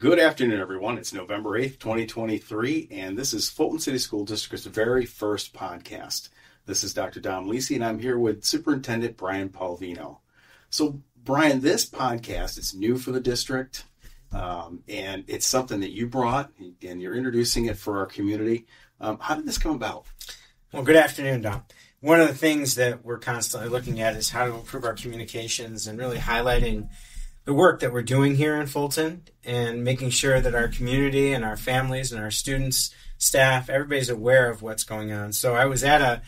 Good afternoon, everyone. It's November 8th, 2023, and this is Fulton City School District's very first podcast. This is Dr. Dom Lisi, and I'm here with Superintendent Brian Pulvino. So, Brian, this podcast is new for the district, and it's something that you brought, and you're introducing it for our community. How did this come about? Well, good afternoon, Dom. One of the things that we're constantly looking at is how to improve our communications and really highlighting the work that we're doing here in Fulton and making sure that our community and our families and our students, staff, everybody's aware of what's going on. So I was at a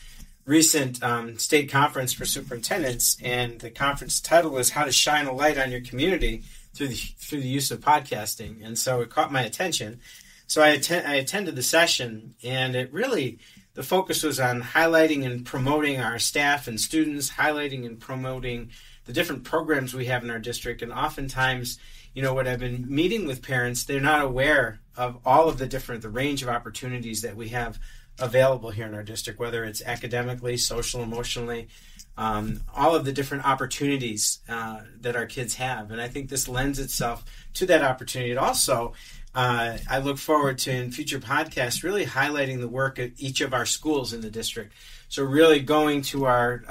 recent state conference for superintendents, and the conference title was How to Shine a Light on Your Community through the use of podcasting. And so it caught my attention. So I attended the session, and the focus was on highlighting and promoting our staff and students, highlighting and promoting the different programs we have in our district. And oftentimes, when I've been meeting with parents, they're not aware of all of the range of opportunities that we have available here in our district, whether it's academically, social, emotionally, all of the different opportunities that our kids have. And I think this lends itself to that opportunity. It also, I look forward to in future podcasts really highlighting the work at each of our schools in the district. So really going to our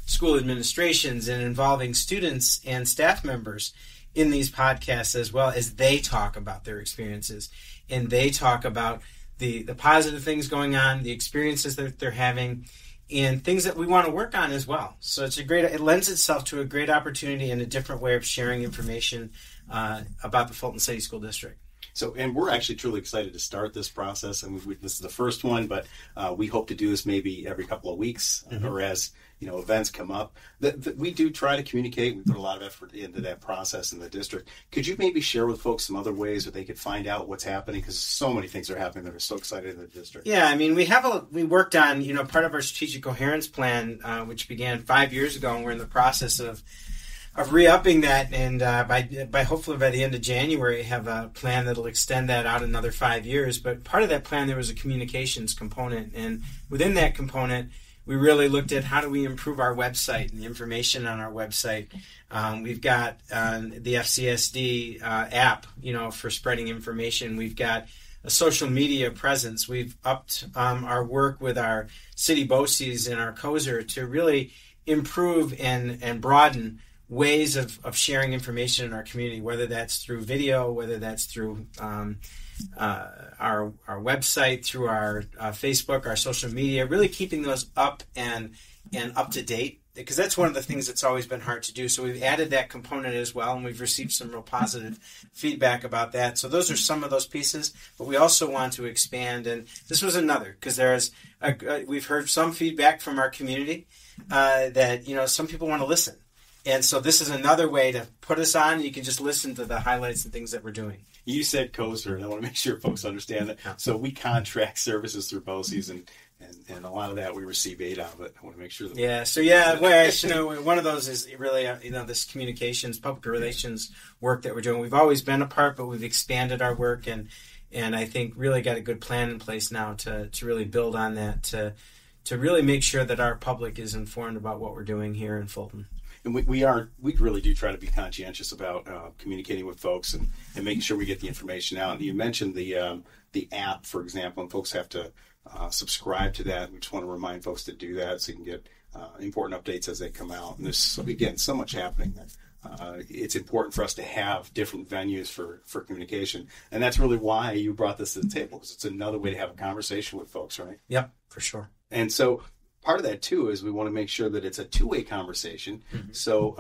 school administrations and involving students and staff members in these podcasts as well as they talk about their experiences and they talk about the positive things going on, the experiences that they're having, and things that we want to work on as well. So it lends itself to a great opportunity and a different way of sharing information about the Fulton City School District. So, and we're actually truly excited to start this process. And this is the first one, but we hope to do this maybe every couple of weeks or as events come up. We do try to communicate. We put a lot of effort into that process in the district. Could you maybe share with folks some other ways that they could find out what's happening? Because so many things are happening that are so excited in the district. Yeah, I mean, we worked on part of our strategic coherence plan, which began 5 years ago, and we're in the process of re-upping that, and by hopefully by the end of January have a plan that'll extend that out another 5 years. But part of that plan, there was a communications component, and within that component, we really looked at how do we improve our website and the information on our website. We've got the FCSD app, for spreading information. We've got a social media presence. We've upped our work with our city BOCES and our COSER to really improve and broaden ways of sharing information in our community, whether that's through video, whether that's through our website, through our Facebook, our social media, really keeping those up and up to date, because that's one of the things that's always been hard to do. So we've added that component as well, and we've received some real positive feedback about that. So those are some of those pieces, but we also want to expand, and this was another, because we've heard some feedback from our community that some people want to listen. And so this is another way to put us on. You can just listen to the highlights and things that we're doing. You said COSER, and I want to make sure folks understand that. Yeah. So we contract services through BOCES, and a lot of that we receive aid out of it. I want to make sure that. Yeah. So well, one of those is really this communications, public relations work that we're doing. We've always been a part, but we've expanded our work, and I think really got a good plan in place now to really build on that to really make sure that our public is informed about what we're doing here in Fulton. And we really do try to be conscientious about communicating with folks and making sure we get the information out. And you mentioned the app, for example, and folks have to subscribe to that. We just want to remind folks to do that so you can get important updates as they come out. And there's, again, so much happening that it's important for us to have different venues for communication. And that's really why you brought this to the table, because it's another way to have a conversation with folks, right? Yep, for sure. And so part of that, too, is we want to make sure that it's a two-way conversation. Mm-hmm. So,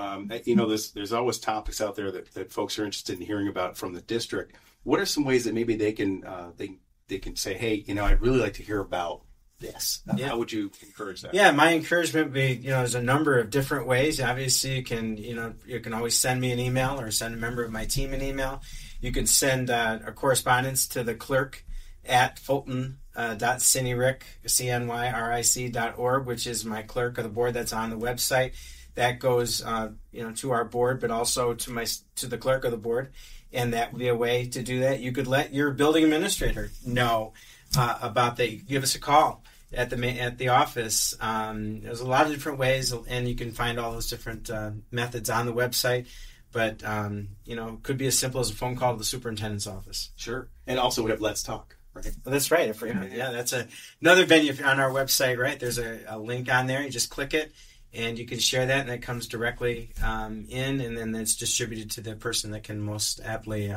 there's always topics out there that folks are interested in hearing about from the district. What are some ways that maybe they can say, hey, I'd really like to hear about this? Yeah. How would you encourage that? Yeah, my encouragement would be, there's a number of different ways. Obviously, you can always send me an email or send a member of my team an email. You can send a correspondence to the clerk at fulton.cynyric.org, which is my clerk of the board that's on the website. That goes to our board, but also to the clerk of the board, and that would be a way to do that. You could let your building administrator know about that. Give us a call at the office. There's a lot of different ways, and you can find all those different methods on the website. but it could be as simple as a phone call to the superintendent's office. Sure. And also we have Let's Talk, right? Well, that's right. I forgot. Yeah, that's another venue on our website, right? There's a link on there. You just click it, and you can share that, and it comes directly in, and then it's distributed to the person that can most aptly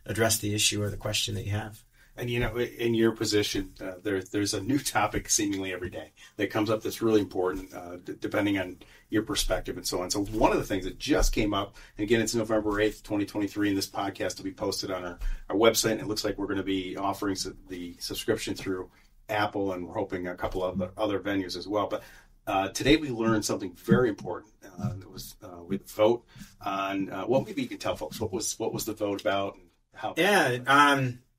address the issue or the question that you have. And, in your position, there's a new topic seemingly every day that comes up that's really important, depending on your perspective and so on. So one of the things that just came up, and again, it's November 8th, 2023, and this podcast will be posted on our website. And it looks like we're going to be offering the subscription through Apple, and we're hoping a couple of other venues as well. But today we learned something very important. It was with the vote on, maybe you can tell folks, what was the vote about and how?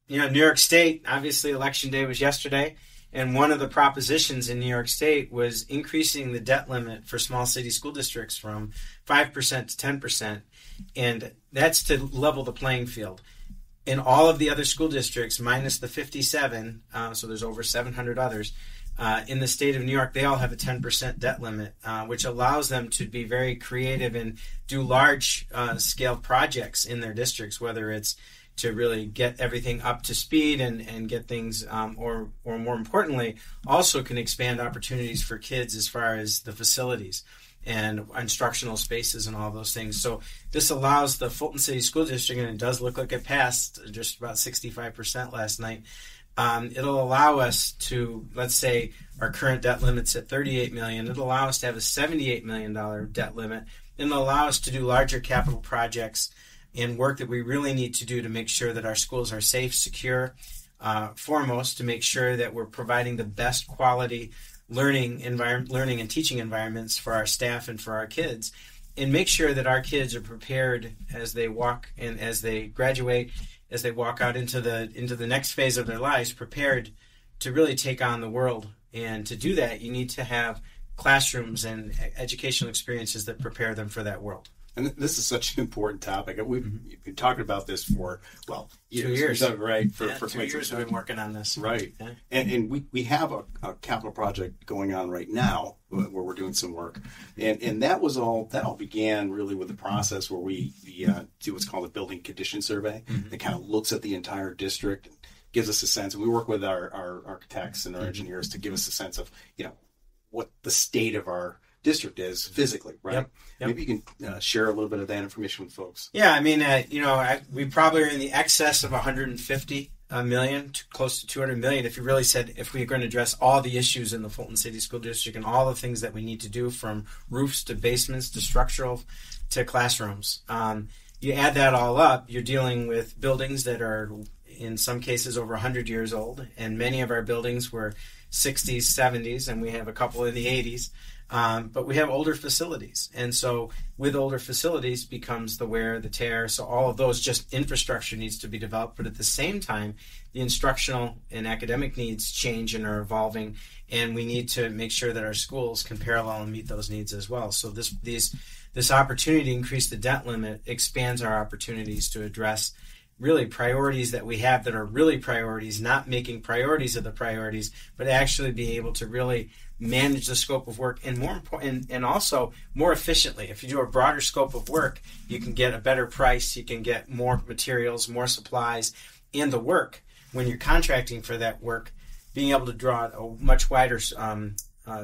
Yeah, New York State, obviously Election Day was yesterday, and one of the propositions in New York State was increasing the debt limit for small city school districts from 5% to 10%, and that's to level the playing field. In all of the other school districts, minus the 57, so there's over 700 others, in the state of New York, they all have a 10% debt limit, which allows them to be very creative and do large-scale projects in their districts, whether it's to really get everything up to speed and get things, or more importantly, also can expand opportunities for kids as far as the facilities and instructional spaces and all those things. So this allows the Fulton City School District, and it does look like it passed just about 65% last night. It'll allow us to, let's say our current debt limit's at $38 million. It'll allow us to have a $78 million debt limit, and it'll allow us to do larger capital projects and work that we really need to do to make sure that our schools are safe, secure, foremost, to make sure that we're providing the best quality learning and teaching environments for our staff and for our kids, and make sure that our kids are prepared as they walk and as they graduate, as they walk out into the next phase of their lives, prepared to really take on the world. And to do that, you need to have classrooms and educational experiences that prepare them for that world. And this is such an important topic. We've been talking about this for, years. 2 years. Right. For 2 years we've been working on this. Right. Yeah. And we have a capital project going on right now where we're doing some work. And that all began really with the process where we do what's called a building condition survey. Mm-hmm. That kind of looks at the entire district and gives us a sense. And we work with our architects and our engineers to give us a sense of, what the state of our district is physically, right? Yep. Maybe you can share a little bit of that information with folks. Yeah, I mean, we probably are in the excess of 150 million, close to 200 million. If you really said, if we're going to address all the issues in the Fulton City School District and all the things that we need to do, from roofs to basements to structural to classrooms, you add that all up, you're dealing with buildings that are in some cases over 100 years old, and many of our buildings were 60s, 70s, and we have a couple in the 80s. But we have older facilities. And so with older facilities becomes the wear, the tear. So all of those, just infrastructure needs to be developed. But at the same time, the instructional and academic needs change and are evolving. And we need to make sure that our schools can parallel and meet those needs as well. So this opportunity to increase the debt limit expands our opportunities to address really priorities that we have that are really priorities, not making priorities of the priorities, but actually being able to really manage the scope of work, and more important, and also more efficiently. If you do a broader scope of work, you can get a better price, you can get more materials, more supplies, and the work, when you're contracting for that work, being able to draw a much wider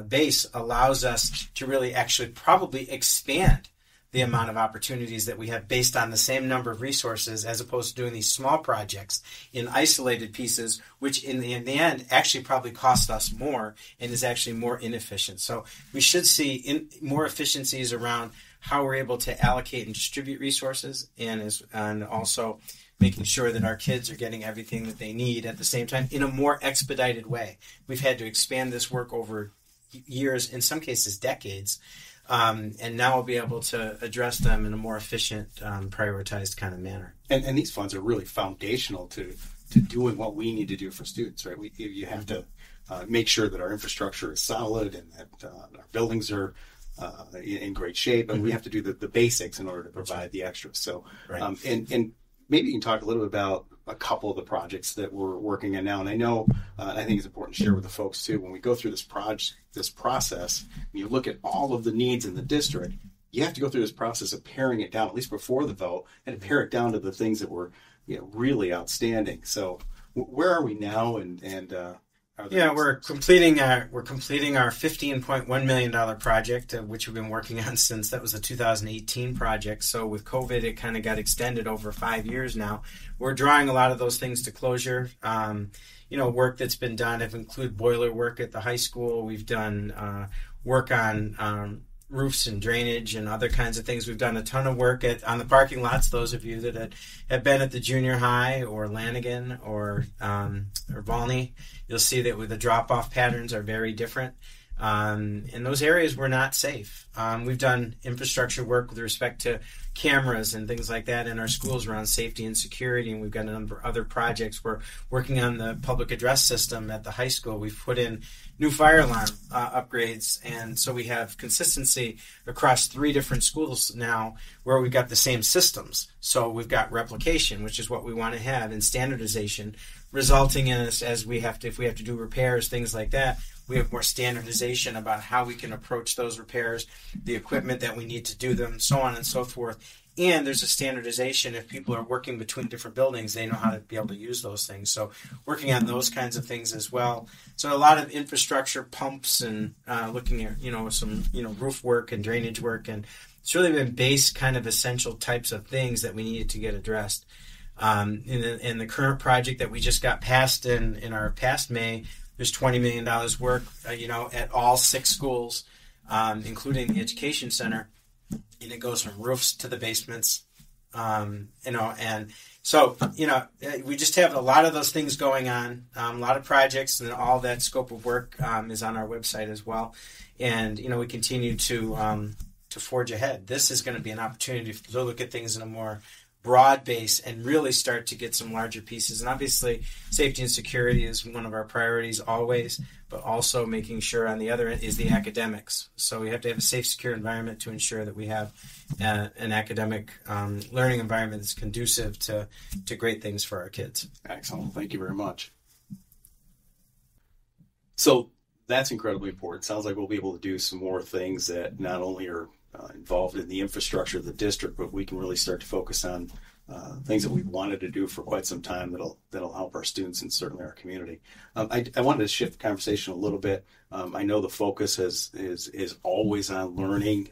base allows us to really actually probably expand the amount of opportunities that we have based on the same number of resources, as opposed to doing these small projects in isolated pieces, which in the end actually probably cost us more and is actually more inefficient. So we should see more efficiencies around how we're able to allocate and distribute resources, and also making sure that our kids are getting everything that they need at the same time in a more expedited way. We've had to expand this work over years, in some cases decades, and now we'll be able to address them in a more efficient, prioritized kind of manner. And these funds are really foundational to doing what we need to do for students, right? You have to make sure that our infrastructure is solid and that our buildings are in great shape, and we have to do the basics in order to provide the extras. So, right. And maybe you can talk a little bit about a couple of the projects that we're working on now. And I know, I think it's important to share with the folks too, when we go through this process, when you look at all of the needs in the district, you have to go through this process of paring it down, at least before the vote, and pare it down to the things that were really outstanding. So where are we now? We're completing our $15.1 million project, which we've been working on since that was a 2018 project. So with COVID, it kind of got extended over 5 years now. We're drawing a lot of those things to closure. Work that's been done have included boiler work at the high school. We've done work on roofs and drainage and other kinds of things. We've done a ton of work on the parking lots. Those of you that have been at the junior high or Lanigan or Volney, you'll see that the drop-off patterns are very different. In those areas, we're not safe. We've done infrastructure work with respect to cameras and things like that in our schools around safety and security, and we've got a number of other projects. We're working on the public address system at the high school. We've put in new fire alarm upgrades, and so we have consistency across 3 different schools now where we've got the same systems. So we've got replication, which is what we want to have, and standardization, resulting in us if we have to do repairs, things like that, we have more standardization about how we can approach those repairs, the equipment that we need to do them, so on and so forth. And there's a standardization. If people are working between different buildings, they know how to be able to use those things. So working on those kinds of things as well. So a lot of infrastructure, pumps, and looking at, some, roof work and drainage work. And it's really been base kind of essential types of things that we needed to get addressed. In the current project that we just got passed in our past May, there's $20 million work, at all 6 schools, including the education center, and it goes from roofs to the basements, and so, we just have a lot of those things going on, a lot of projects, and all that scope of work is on our website as well, and, we continue to forge ahead. This is going to be an opportunity to look at things in a more broad base and really start to get some larger pieces. And obviously, safety and security is one of our priorities always, but also making sure on the other end is the academics. So we have to have a safe, secure environment to ensure that we have an academic learning environment that's conducive to great things for our kids. Excellent. Thank you very much. So that's incredibly important. Sounds like we'll be able to do some more things that not only are involved in the infrastructure of the district, but we can really start to focus on things that we've wanted to do for quite some time that'll help our students and certainly our community. I wanted to shift the conversation a little bit. I know the focus is always on learning,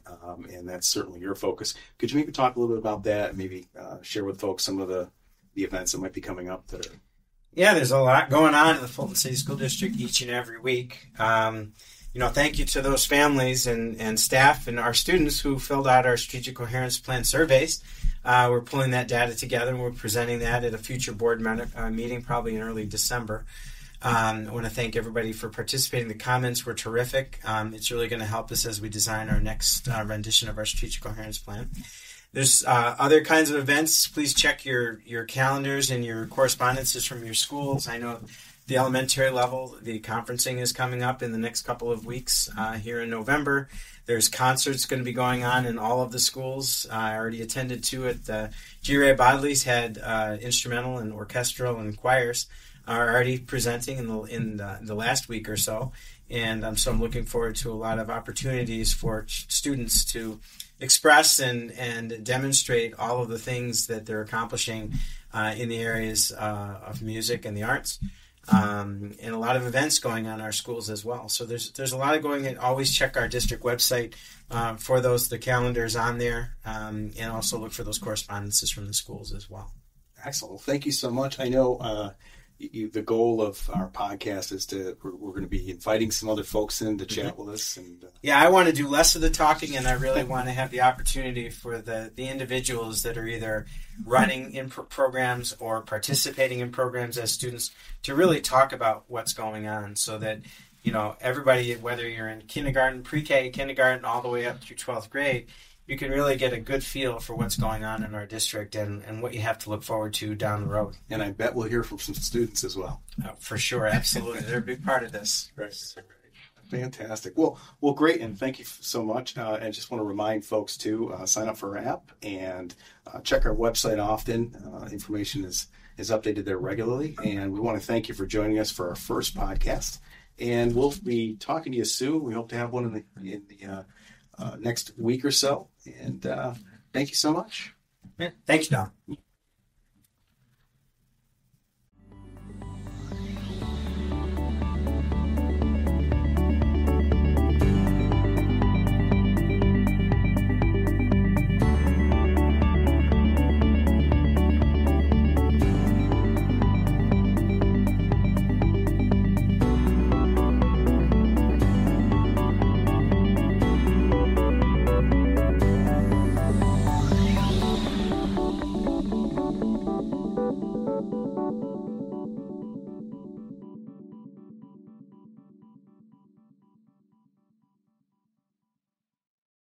and that's certainly your focus. Could you maybe talk a little bit about that and maybe share with folks some of the events that might be coming up that are... Yeah, there's a lot going on in the Fulton City School District each and every week. Thank you to those families and staff and our students who filled out our Strategic Coherence Plan surveys. We're pulling that data together, and we're presenting that at a future board meeting, probably in early December. I want to thank everybody for participating. The comments were terrific. It's really going to help us as we design our next rendition of our Strategic Coherence Plan. There's other kinds of events. Please check your calendars and your correspondences from your schools. I know the elementary level, the conferencing is coming up in the next couple of weeks here in November. There's concerts going to be going on in all of the schools. I already attended to it. G. Ray Bodley's had instrumental and orchestral and choirs are already presenting in the last week or so. And so I'm looking forward to a lot of opportunities for students to express and demonstrate all of the things that they're accomplishing in the areas of music and the arts. And a lot of events going on in our schools as well. So there's a lot of going on. Always check our district website for the calendars on there, and also look for those correspondences from the schools as well. Excellent. Well, thank you so much. I know the goal of our podcast is we're going to be inviting some other folks in to chat with us. And yeah, I want to do less of the talking, and I really want to have the opportunity for the individuals that are either running in programs or participating in programs as students to really talk about what's going on, so that everybody, whether you're in kindergarten, pre-K, kindergarten, all the way up through 12th grade, you can really get a good feel for what's going on in our district and what you have to look forward to down the road. And I bet we'll hear from some students as well. For sure, absolutely. They're a big part of this. Right. Fantastic. Well, great, and thank you so much. And just want to remind folks to sign up for our app and check our website often. Information is updated there regularly. And we want to thank you for joining us for our first podcast. And we'll be talking to you soon. We hope to have one in the next week or so. And thank you so much. Yeah. Thanks, Dom.